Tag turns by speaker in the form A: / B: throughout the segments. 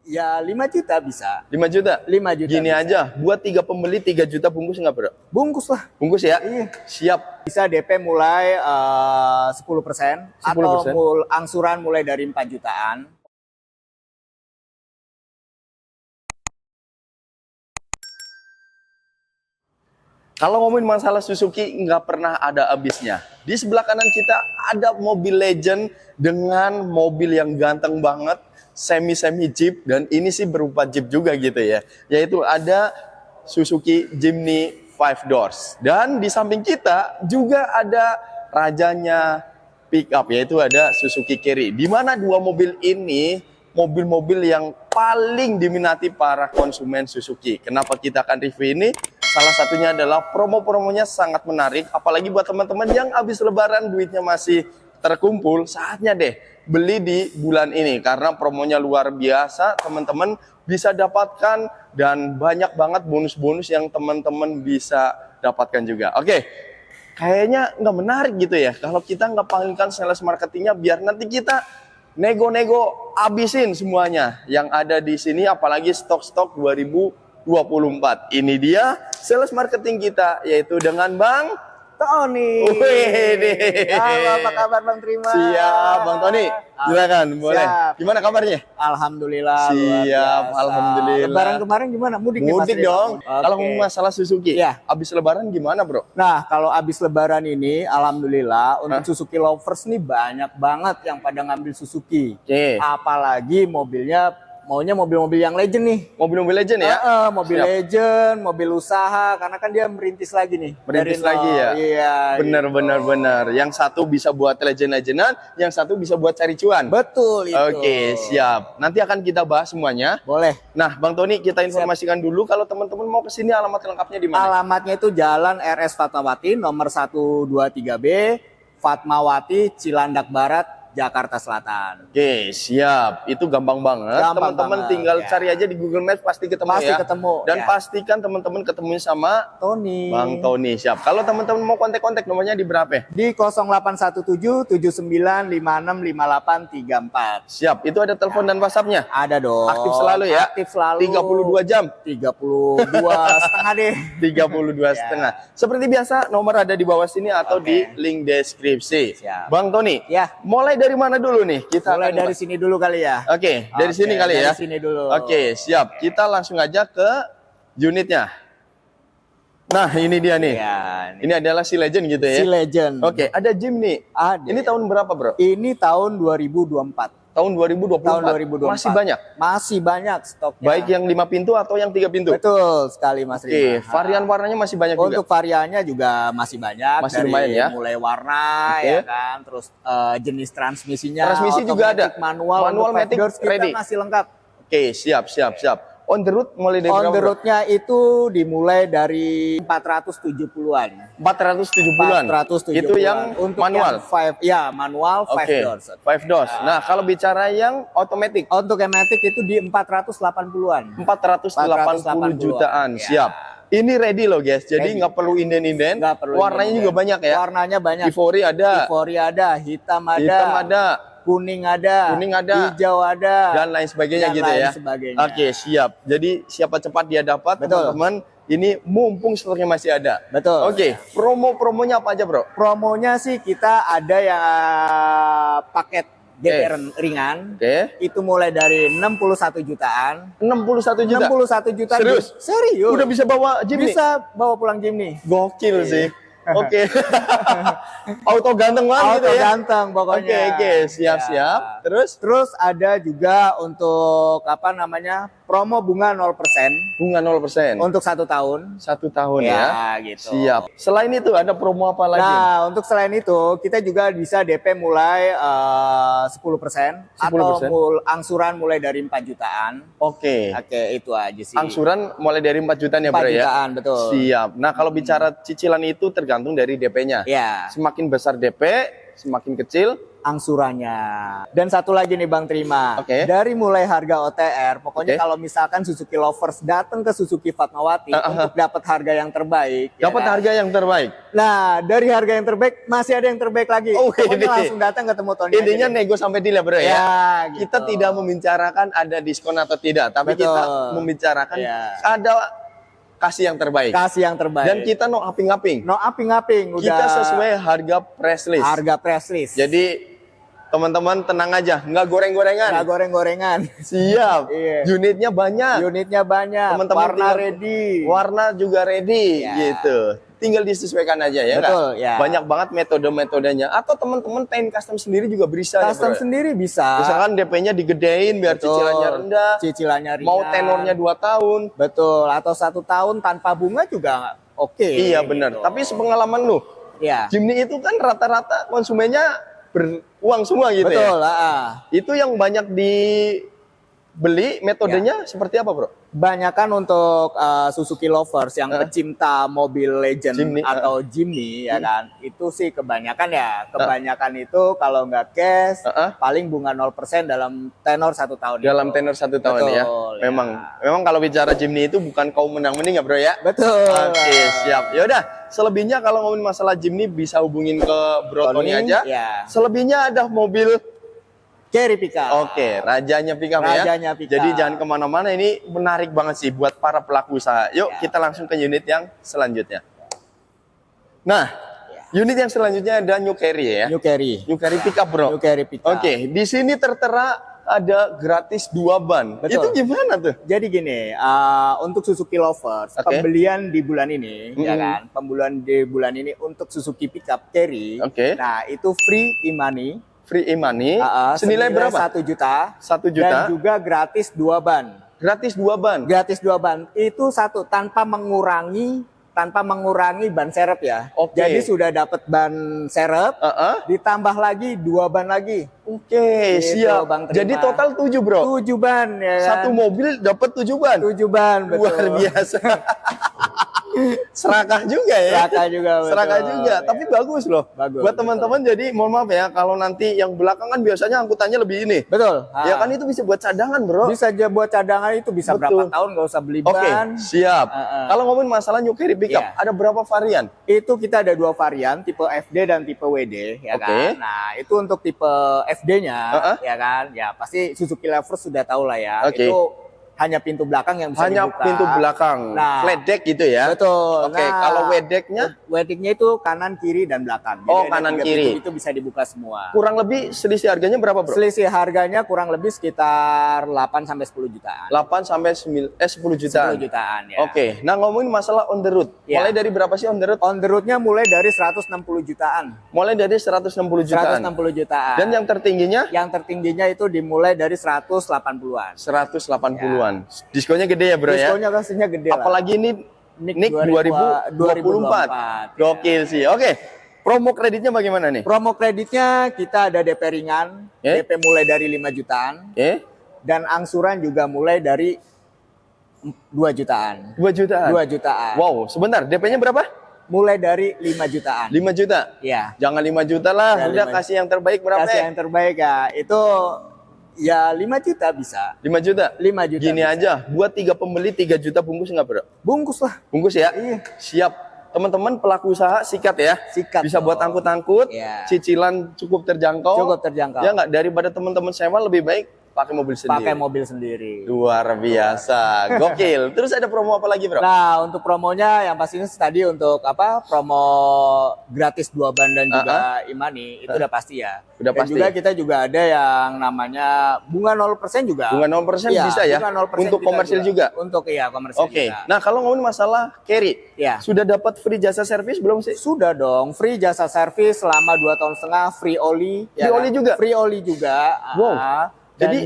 A: Ya 5 juta bisa.
B: 5 juta?
A: 5 juta
B: Gini
A: bisa.
B: aja, buat 3 pembeli 3 juta bungkus nggak bro?
A: Bungkus lah.
B: Bungkus ya?
A: Iya.
B: Siap.
A: Bisa DP mulai 10%
B: 10%.
A: atau angsuran mulai dari 4 jutaan.
B: Kalau ngomongin masalah Suzuki nggak pernah ada habisnya. Di sebelah kanan kita ada mobil legend dengan mobil yang ganteng banget, semi-semi Jeep, dan ini sih berupa Jeep juga gitu ya. Yaitu ada Suzuki Jimny 5 Doors. Dan di samping kita juga ada rajanya pickup, yaitu ada Suzuki Carry. Di mana dua mobil ini mobil-mobil yang paling diminati para konsumen Suzuki. Kenapa kita akan review ini? Salah satunya adalah promo-promonya sangat menarik, apalagi buat teman-teman yang habis lebaran duitnya masih terkumpul, saatnya deh beli di bulan ini karena promonya luar biasa, teman-teman bisa dapatkan dan banyak banget bonus-bonus yang teman-teman bisa dapatkan juga. Oke, kayaknya nggak menarik gitu ya kalau kita nggak panggilkan sales marketingnya biar nanti kita nego-nego abisin semuanya yang ada di sini, apalagi stok-stok 2024. Ini dia sales marketing kita, yaitu dengan Bang
A: Tony. Halo, apa kabar Bang Trima?
B: Siap, Bang Tony. Silakan, boleh.
A: Siap.
B: Gimana kabarnya?
A: Alhamdulillah.
B: Siap, alhamdulillah.
A: Lebaran kemarin gimana? Mudik nih,
B: Mudik
A: pasti
B: dong.
A: Oke.
B: Kalau ngomong masalah Suzuki,
A: Ya.
B: abis lebaran gimana, Bro?
A: Nah, kalau abis lebaran ini, alhamdulillah untuk Suzuki lovers nih banyak banget yang pada ngambil Suzuki.
B: Oke.
A: Apalagi mobilnya maunya mobil-mobil yang legend nih.
B: Mobil-mobil legend ya?
A: Mobil
B: Siap.
A: legend, mobil usaha, karena kan dia merintis lagi nih.
B: Merintis
A: Dari
B: lagi
A: nol.
B: ya?
A: Iya.
B: Bener,
A: gitu.
B: bener. Yang satu bisa buat legend-legendan, yang satu bisa buat cari cuan.
A: Betul itu.
B: Oke, siap. Nanti akan kita bahas semuanya.
A: Boleh.
B: Nah, Bang Tony, kita informasikan dulu kalau teman-teman mau kesini alamat lengkapnya di mana?
A: Alamatnya itu Jalan RS Fatmawati nomor 123B, Fatmawati, Cilandak Barat, Jakarta Selatan.
B: Oke, siap. Itu gampang banget.
A: Gampang
B: Teman-teman
A: banget,
B: tinggal
A: ya.
B: cari aja di Google Maps pasti ketemu
A: Pasti
B: ya.
A: ketemu,
B: Dan
A: ya.
B: pastikan teman-teman ketemunya sama
A: Tony.
B: Bang Tony. Siap. Kalau teman-teman mau kontak-kontak nomornya di berapa?
A: Di 0817 79565834.
B: Siap. Itu ada telepon dan WhatsApp-nya.
A: Ada dong.
B: Aktif selalu ya.
A: Aktif selalu.
B: 32 jam.
A: 32 setengah deh.
B: 32 setengah. Seperti biasa, nomor ada di bawah sini atau
A: Oke.
B: di link deskripsi.
A: Siap.
B: Bang Tony,
A: Ya.
B: mulai dari mana dulu nih? Kita
A: Mulai
B: akan
A: dari sini dulu kali ya.
B: Oke, dari
A: Oke,
B: sini kali ya.
A: dari sini dulu.
B: Oke, siap. Kita langsung aja ke unitnya. Nah, ini dia nih.
A: Ya,
B: Ini adalah si legend gitu ya.
A: si legend.
B: Oke, ada Jimny.
A: Ada.
B: Ini tahun berapa, Bro?
A: Ini tahun 2024.
B: Tahun 2024.
A: Tahun 2024.
B: Masih banyak.
A: Masih banyak stoknya.
B: Baik yang 5 pintu atau yang 3 pintu.
A: Betul sekali Mas
B: Oke,
A: Rima.
B: varian warnanya masih banyak juga.
A: Untuk variannya juga masih banyak.
B: Masih
A: dari
B: lumayan ya.
A: mulai warna
B: Oke.
A: ya kan, terus jenis transmisinya.
B: Transmisi juga ada.
A: automatic, Manual,
B: Manual,
A: untuk
B: matic,
A: doors kita
B: ready.
A: masih lengkap.
B: Oke, siap. On the road mulai dari
A: On
B: berapa,
A: the
B: Bro?
A: road-nya itu dimulai dari 470-an.
B: 470-an.
A: 470-an.
B: Itu yang
A: untuk
B: manual.
A: Yang manual 5
B: Oke,
A: doors.
B: 5 doors. Nah, kalau bicara yang automatic,
A: Untuk yang matic itu di 480-an.
B: 480 jutaan.
A: Ya.
B: Siap. Ini ready loh guys, jadi
A: Ready.
B: nggak perlu inden-inden.
A: Nggak perlu
B: Warnanya
A: inden-inden.
B: juga banyak ya.
A: Warnanya banyak.
B: Ivory ada,
A: Ivory ada, hitam
B: ada,
A: kuning ada, hijau ada,
B: dan lain sebagainya
A: dan
B: gitu
A: lain
B: ya.
A: sebagainya.
B: Oke, siap. Jadi siapa cepat dia dapat,
A: Betul.
B: teman-teman. Ini mumpung stoknya masih ada.
A: Betul.
B: Oke, promo-promonya apa aja, Bro?
A: Promonya sih kita ada yang paket DP ringan.
B: Oke.
A: Itu mulai dari 61 jutaan.
B: 61 juta.
A: 61 juta.
B: Serius?
A: Serius.
B: Udah bisa bawa Jimny?
A: Bisa bawa pulang Jimny.
B: Gokil sih. Oke. Auto ganteng banget gitu
A: Auto
B: ya.
A: ganteng pokoknya.
B: Oke, siap-siap.
A: Ya.
B: Terus
A: ada juga untuk promo bunga 0%
B: bunga 0%
A: untuk 1 tahun.
B: 1 tahun ya.
A: Gitu.
B: Siap. Selain itu ada promo apa lagi?
A: Nah, untuk selain itu kita juga bisa DP mulai 10% atau
B: 10%.
A: angsuran mulai dari 4 jutaan.
B: Oke.
A: Oke, itu aja sih.
B: Angsuran mulai dari 4 jutaan ya,
A: 4
B: Bro ya.
A: jutaan, betul.
B: Siap. Nah, kalau bicara cicilan itu tergantung tergantung dari DP-nya.
A: Ya,
B: Semakin besar DP, semakin kecil.
A: angsurannya. Dan satu lagi nih Bang Terima.
B: Oke.
A: Dari mulai harga OTR, pokoknya
B: Oke.
A: kalau misalkan Suzuki Lovers datang ke Suzuki Fatmawati untuk dapat harga yang terbaik. ya
B: Dapat
A: kan?
B: harga yang terbaik.
A: Nah, dari harga yang terbaik masih ada yang terbaik lagi.
B: Oh,
A: Pokoknya
B: ini.
A: langsung datang ketemu Tony.
B: Intinya nego sampai deal ya bro ya.
A: Ya,
B: Kita
A: gitu.
B: tidak membicarakan ada diskon atau tidak, tapi
A: Betul.
B: kita membicarakan
A: Ya.
B: ada kasih yang terbaik.
A: Kasih yang terbaik.
B: Dan kita no upping-upping.
A: no upping-upping udah
B: Kita sesuai harga press list.
A: harga press list.
B: Jadi teman-teman tenang aja, nggak goreng-gorengan.
A: nggak goreng-gorengan.
B: Siap.
A: Iya.
B: Unitnya banyak.
A: Unitnya banyak,
B: Teman-teman
A: warna
B: tinggal-
A: ready.
B: Warna juga ready
A: Ya.
B: gitu. Tinggal disesuaikan aja ya
A: Betul,
B: kan?
A: ya.
B: Banyak banget metode-metodenya. Atau teman-teman pengen custom sendiri juga bisa
A: Custom
B: ya, bro.
A: sendiri bisa.
B: Misalkan DP-nya digedein biar
A: Betul.
B: cicilannya rendah.
A: Cicilannya ringan.
B: Mau tenornya 2 tahun.
A: Betul, atau 1 tahun tanpa bunga juga oke.
B: Iya benar.
A: gitu.
B: Tapi sepengalaman lu,
A: ya.
B: Jimny itu kan rata-rata konsumennya beruang semua gitu ya.
A: Betul,
B: Itu yang banyak dibeli, metodenya seperti apa, Bro?
A: Banyakan untuk Suzuki lovers yang pecinta mobil legend
B: Jimny,
A: atau Jimny ya kan. Itu sih kebanyakan ya. Kebanyakan itu kalau nggak cash paling bunga 0% dalam tenor 1 tahun.
B: Dalam
A: itu.
B: tenor 1 tahun ya.
A: Betul, ya.
B: Memang kalau bicara Jimny itu bukan kaum menang-menang ya, Bro ya.
A: Betul.
B: Oke, siap. Ya udah, selebihnya kalau ngomongin masalah Jimny bisa hubungin ke Bro Tony aja.
A: Ya.
B: Selebihnya ada mobil.
A: Carry pickup.
B: Oke, rajanya pickup ya.
A: Rajanya pickup.
B: Jadi jangan kemana-mana, ini menarik banget sih buat para pelaku usaha. Yuk
A: Ya.
B: kita langsung ke unit yang selanjutnya. Nah, unit yang selanjutnya ada New Carry ya.
A: New Carry.
B: New Carry pickup bro.
A: New Carry pickup.
B: Oke, di sini tertera ada gratis 2 ban.
A: Betul.
B: Itu gimana tuh?
A: Jadi gini, untuk Suzuki lovers,
B: Oke.
A: pembelian di bulan ini, ya kan, pembelian di bulan ini untuk Suzuki pickup carry,
B: Oke.
A: nah itu free e-money,
B: Free e-money. Senilai berapa?
A: 1 juta,
B: 1
A: dan
B: juta.
A: juga gratis 2 ban.
B: Gratis 2 ban.
A: Gratis 2 ban, itu satu tanpa mengurangi ban serep ya.
B: Oke.
A: Jadi sudah dapat ban serep,
B: Heeh.
A: ditambah lagi 2 ban lagi.
B: Oke,
A: Gitu,
B: siap.
A: Bang Terima.
B: Jadi total 7 bro.
A: 7 ban ya kan.
B: Satu mobil dapat 7 ban.
A: 7 ban, betul.
B: Luar biasa. Serakah juga ya.
A: Serakah juga, betul.
B: Serakah juga,
A: Ya.
B: tapi bagus loh.
A: Bagus,
B: Buat
A: betul.
B: teman-teman jadi mohon maaf ya kalau nanti yang belakang kan biasanya angkutannya lebih ini.
A: Betul.
B: Ya kan itu bisa buat cadangan, Bro.
A: Bisa aja buat cadangan itu bisa
B: Betul.
A: berapa tahun nggak usah beli
B: Oke,
A: ban.
B: siap. Kalau ngomongin masalah New Carry pickup,
A: Iya.
B: ada berapa varian?
A: Itu kita ada 2 varian, tipe FD dan tipe WD, ya
B: Oke.
A: kan. Nah, itu untuk tipe FD-nya, ya kan. Ya pasti Suzuki Lovers sudah tahu lah ya.
B: Oke.
A: Itu hanya pintu belakang yang bisa
B: Hanya
A: dibuka.
B: pintu belakang,
A: Nah,
B: flat deck gitu ya.
A: Betul.
B: Oke, kalau WD-nya
A: WD-nya itu kanan, kiri, dan belakang.
B: Oh,
A: ada
B: kanan,
A: 3
B: kiri.
A: pintu itu bisa dibuka semua.
B: kurang lebih selisih harganya berapa, Bro?
A: Selisih harganya kurang lebih sekitar 8 sampai 10 jutaan.
B: 8 sampai 10 jutaan.
A: 10 jutaan ya.
B: Oke, nah ngomongin masalah on the road.
A: Ya.
B: Mulai dari berapa sih on the road?
A: On the road-nya mulai dari 160 jutaan.
B: Mulai dari 160 jutaan.
A: 160 jutaan.
B: Dan yang tertingginya
A: yang tertingginya itu dimulai dari 180-an.
B: 180-an. Diskonnya gede ya, Bro ya.
A: Diskonnya pastinya gede lah.
B: Apalagi ini NIK 2024.
A: 2024.
B: Gokil sih. Oke. Promo kreditnya bagaimana nih?
A: Promo kreditnya kita ada DP ringan, DP mulai dari 5 jutaan,
B: Oke.
A: dan angsuran juga mulai dari 2 jutaan.
B: 2 jutaan.
A: 2 jutaan.
B: Wow, sebentar. DP-nya berapa?
A: Mulai dari 5 jutaan.
B: 5 juta.
A: Ya.
B: Jangan 5 juta lah.
A: Ya,
B: Udah
A: 5.
B: kasih yang terbaik berapa?
A: Kasih yang terbaik ya. Itu ya 5 juta bisa.
B: 5 juta.
A: 5 juta.
B: Gini
A: bisa.
B: aja, buat 3 pembeli 3 juta bungkus nggak, Bro?
A: Bungkus lah.
B: Bungkus ya?
A: Iya.
B: Siap. Teman-teman pelaku usaha sikat ya.
A: Sikat
B: Bisa buat
A: dong.
B: angkut-angkut,
A: Iya.
B: cicilan cukup terjangkau.
A: Cukup terjangkau.
B: Ya nggak, daripada teman-teman sewa lebih baik pakai mobil sendiri.
A: Pakai mobil sendiri.
B: Luar biasa, gokil. Terus ada promo apa lagi, Bro?
A: Nah, untuk promonya yang pastinya tadi untuk apa? Promo gratis 2 ban dan juga e-money itu udah pasti ya.
B: Udah
A: Dan
B: pasti.
A: juga kita juga ada yang namanya bunga 0% juga.
B: Bunga 0%
A: Iya,
B: bisa ya?
A: bunga 0%
B: Untuk
A: kita
B: komersil juga?
A: Untuk iya, komersil
B: Oke.
A: juga.
B: Nah, kalau ngomongin masalah carry,
A: Ya.
B: sudah dapat free jasa servis belum sih?
A: Sudah dong, free jasa servis selama 2 tahun setengah, free oli.
B: Free oli juga?
A: Free oli juga.
B: Wow.
A: Dan
B: Jadi,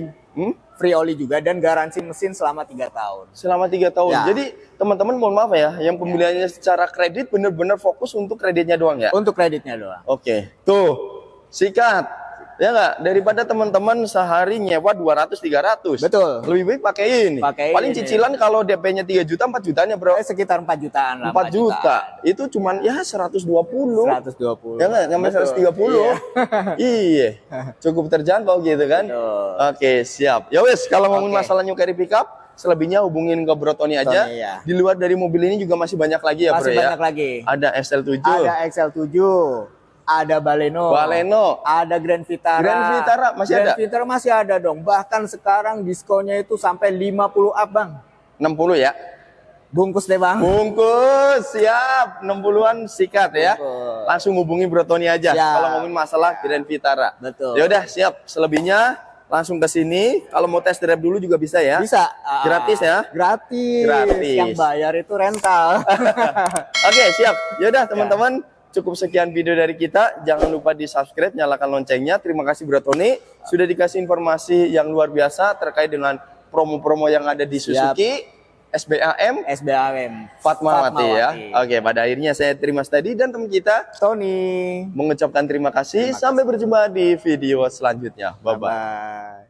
A: free oli juga dan garansi mesin selama 3 tahun.
B: selama 3 tahun.
A: Ya.
B: Jadi, teman-teman mohon maaf ya, yang pembeliannya secara kredit benar-benar fokus untuk kreditnya doang ya?
A: Untuk kreditnya doang.
B: Oke. Tuh, sikat. Ya nggak? Daripada teman-teman sehari nyewa 200-300.
A: Betul.
B: Lebih baik pakai ini. Paling cicilan kalau DP-nya 3 juta, 4 jutanya bro.
A: Sekitar 4 jutaan lah.
B: 4 juta. Itu cuman ya 120.
A: 120.
B: Ya nggak? Sampai 130. Iya. Cukup terjangkau gitu kan.
A: Betul.
B: Oke, siap. Ya wes, kalau ngomongin masalah new carry pickup, selebihnya hubungin ke Bro Tony aja.
A: Ya.
B: Di luar dari mobil ini juga masih banyak lagi ya,
A: masih
B: bro ya.
A: Banyak lagi.
B: Ada XL7.
A: Ada XL7. Ada Baleno. Ada Grand Vitara.
B: Grand Vitara masih ada?
A: Grand Vitara masih ada dong. Bahkan sekarang diskonnya itu sampai 50 up, Bang.
B: 60 ya?
A: Bungkus deh, Bang.
B: Bungkus, siap. 60-an sikat ya.
A: Bungkus.
B: Langsung hubungi Bro Tony aja kalau ngomongin masalah Grand Vitara.
A: Betul.
B: Ya udah, siap. Selebihnya langsung ke sini. Kalau mau test drive dulu juga bisa ya?
A: Bisa.
B: Gratis ya?
A: Gratis. Yang bayar itu rental.
B: Oke, siap. Ya udah, teman-teman. Cukup sekian video dari kita. Jangan lupa di subscribe, nyalakan loncengnya. Terima kasih Bro Tony sudah dikasih informasi yang luar biasa terkait dengan promo-promo yang ada di Suzuki, SBAM, Fatmawati ya. Oke, pada akhirnya saya terima tadi dan teman kita
A: Tony
B: mengucapkan terima kasih. Sampai berjumpa di video selanjutnya. Bye bye.